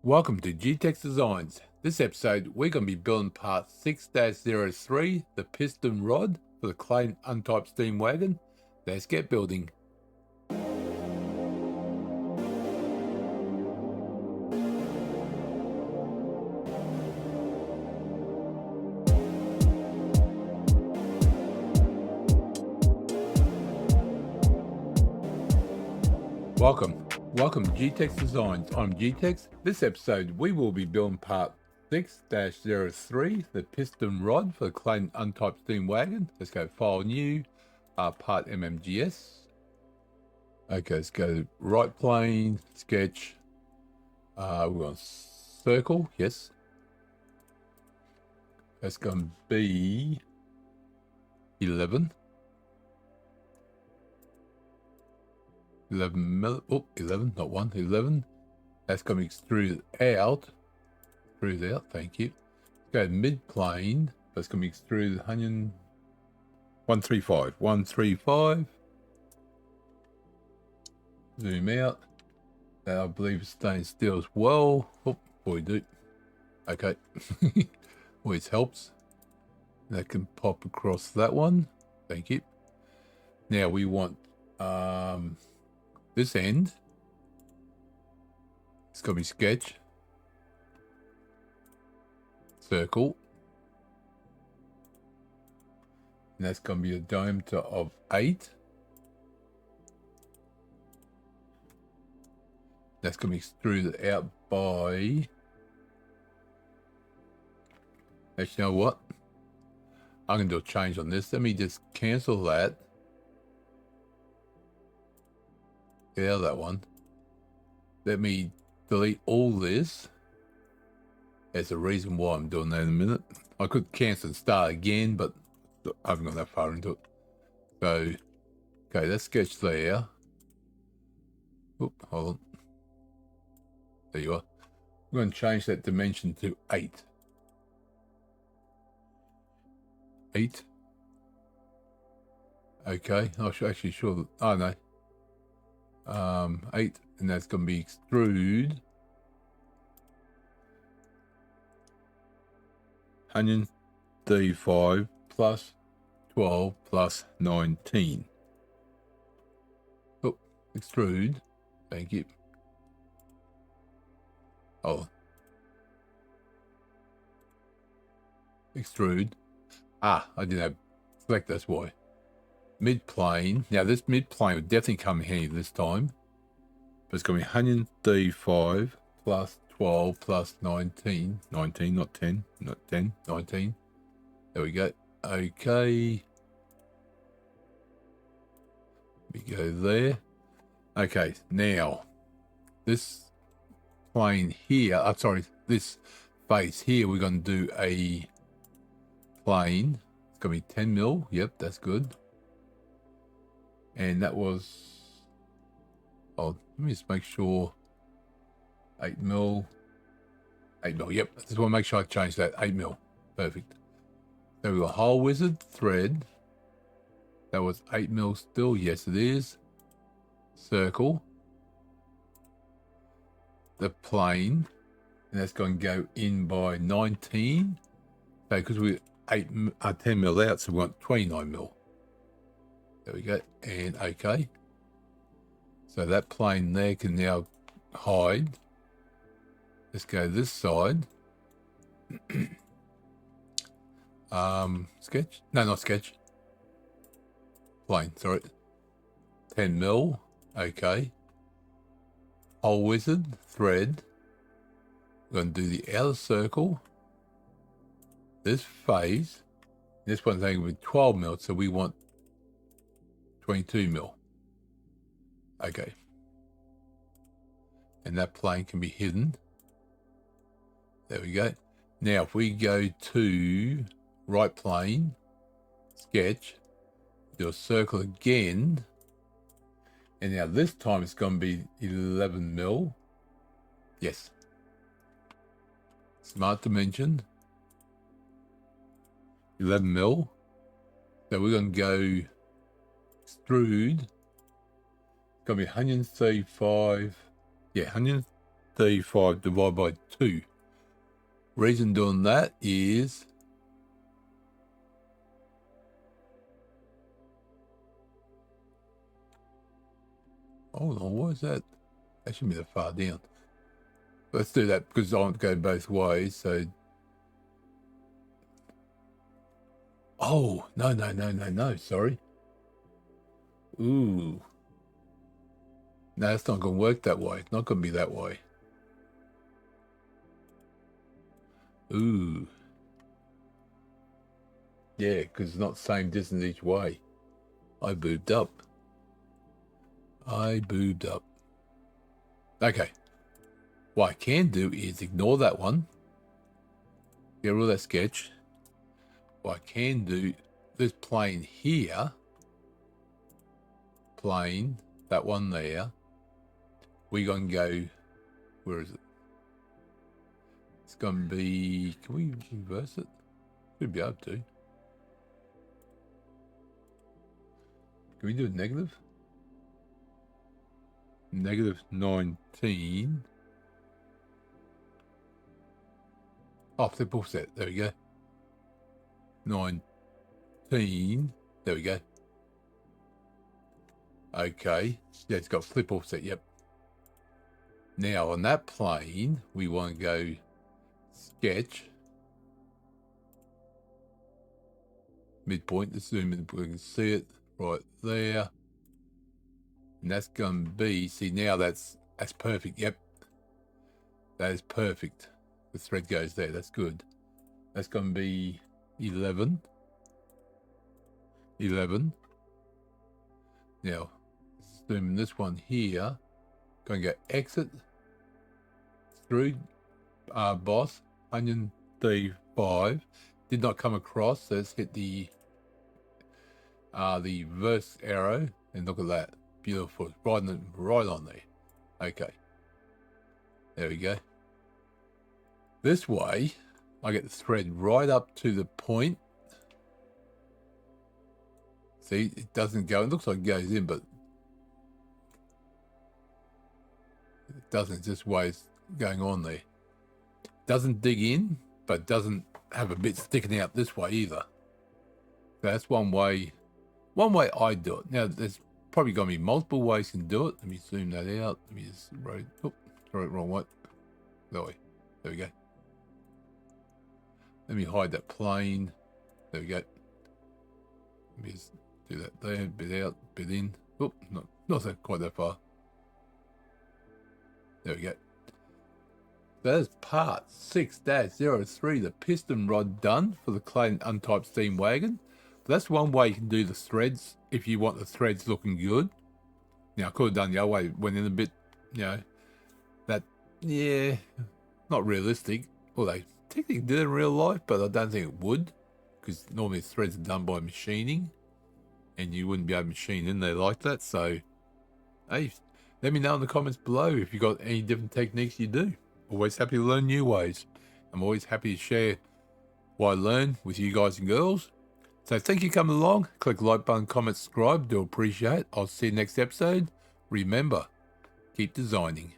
Welcome to G-Tex Designs. This episode, we're going to be building part 6-03, the piston rod for the Clayton Undertype Steam Wagon. Let's get building. Welcome to G-Tex Designs. I'm G-Tex. This episode, we will be building part 6-03, the piston rod for the Clayton Undertype Steam Wagon. Let's go File New, Part MMGS. Okay, let's go right plane, sketch. We're going circle, yes. That's going to be 11. 11, not 1, 11. That's going to be extruded out. Extruded out, thank you. Let's go mid plane. That's going to be extruded 135. 135. Zoom out. That I believe is staying still as well. Oh, boy, do. Okay. Always helps. That can pop across that one. Thank you. Now we want this end. It's going to be sketch, circle, and that's going to be a diameter of 8. That's going to be extruded out by, actually, you know what? I'm going to do a change on this. Let me just cancel that. Get out of that one. Let me delete all this. There's a reason why I'm doing that in a minute. I could cancel and start again, but I haven't got that far into it. So, okay, that's sketch there. Oop, hold on. There you are. I'm going to change that dimension to 8. 8. Okay, I should actually sure. Oh no. 8, and that's going to be extrude 135 plus 12 plus 19. Oh, extrude. Thank you. Oh, extrude. I didn't have select. That's why. Mid plane. Now this mid plane would definitely come in handy this time. But it's going to be 135 plus 12 plus 19. 19, not 10. Not 10, 19. There we go. Okay. We go there. Okay, now this plane here, this face here, we're going to do a plane. It's going to be 10 mil. Yep, that's good. And that was, oh, let me just make sure, 8 mil, 8 mil, yep, I just want to make sure I change that, 8 mil, perfect. So we got hole wizard, thread, that was 8 mil still, yes it is, circle, the plane, and that's going to go in by 19, so because we're 10 mil out, so we want 29 mil. There we go, and okay. So that plane there can now hide. Let's go this side. Sketch? No, not sketch. Plane, sorry. 10 mil, okay. Hole wizard, thread. We're going to do the outer circle. This phase. This one's only going to be 12 mil, so we want 22 mil. Okay. And that plane can be hidden. There we go. Now, if we go to right plane, sketch, do a circle again. And now this time it's going to be 11 mil. Yes. Smart dimension. 11 mil. So we're going to go extrude. It's going to be 135. Yeah, 135 divided by 2. Reason doing that is hold on, what is that? That shouldn't be that far down. Let's do that because I want to go both ways. So, oh, no, sorry. Ooh. No, it's not going to work that way. It's not going to be that way. Ooh. Yeah, because it's not the same distance each way. I boobed up. Okay. What I can do is ignore that one. Get rid of that sketch. What I can do, this plane here. Plane, that one there. We're going to go, where is it? It's going to be, can we reverse it? We'd be able to. Can we do a negative? Negative 19. Oh, flip offset. There we go. 19. There we go. Okay. Yeah, it's got flip offset. Yep. Now, on that plane, we want to go sketch. Midpoint. Let's zoom in. We can see it right there. And that's going to be, see, now that's perfect. Yep. That is perfect. The thread goes there. That's good. That's going to be 11. 11. Now, zoom in this one here. Going to go exit through boss 135. Did not come across. So let's hit the reverse arrow and look at that. Beautiful. Right on there. Okay. There we go. This way, I get the thread right up to the point. See, it doesn't go. It looks like it goes in, but it doesn't. It's just ways going on there. Doesn't dig in, but doesn't have a bit sticking out this way either. So that's one way. One way I do it. Now, there's probably going to be multiple ways you can do it. Let me zoom that out. Let me just write it wrong way. That way. There we go. Let me hide that plane. There we go. Let me just do that there. Bit out, bit in. Oh, not quite that far. There we go. There's part 6-03, the piston rod done for the Clayton Undertype Steam Wagon. That's one way you can do the threads if you want the threads looking good. Now, I could have done the other way, went in a bit, you know, that, yeah, not realistic. Although, technically did in real life, but I don't think it would, because normally threads are done by machining, and you wouldn't be able to machine in there like that. So, hey, let me know in the comments below if you got any different techniques you do. Always happy to learn new ways. I'm always happy to share what I learn with you guys and girls. So thank you for coming along. Click the like button, comment, subscribe. Do appreciate it. I'll see you next episode. Remember, keep designing.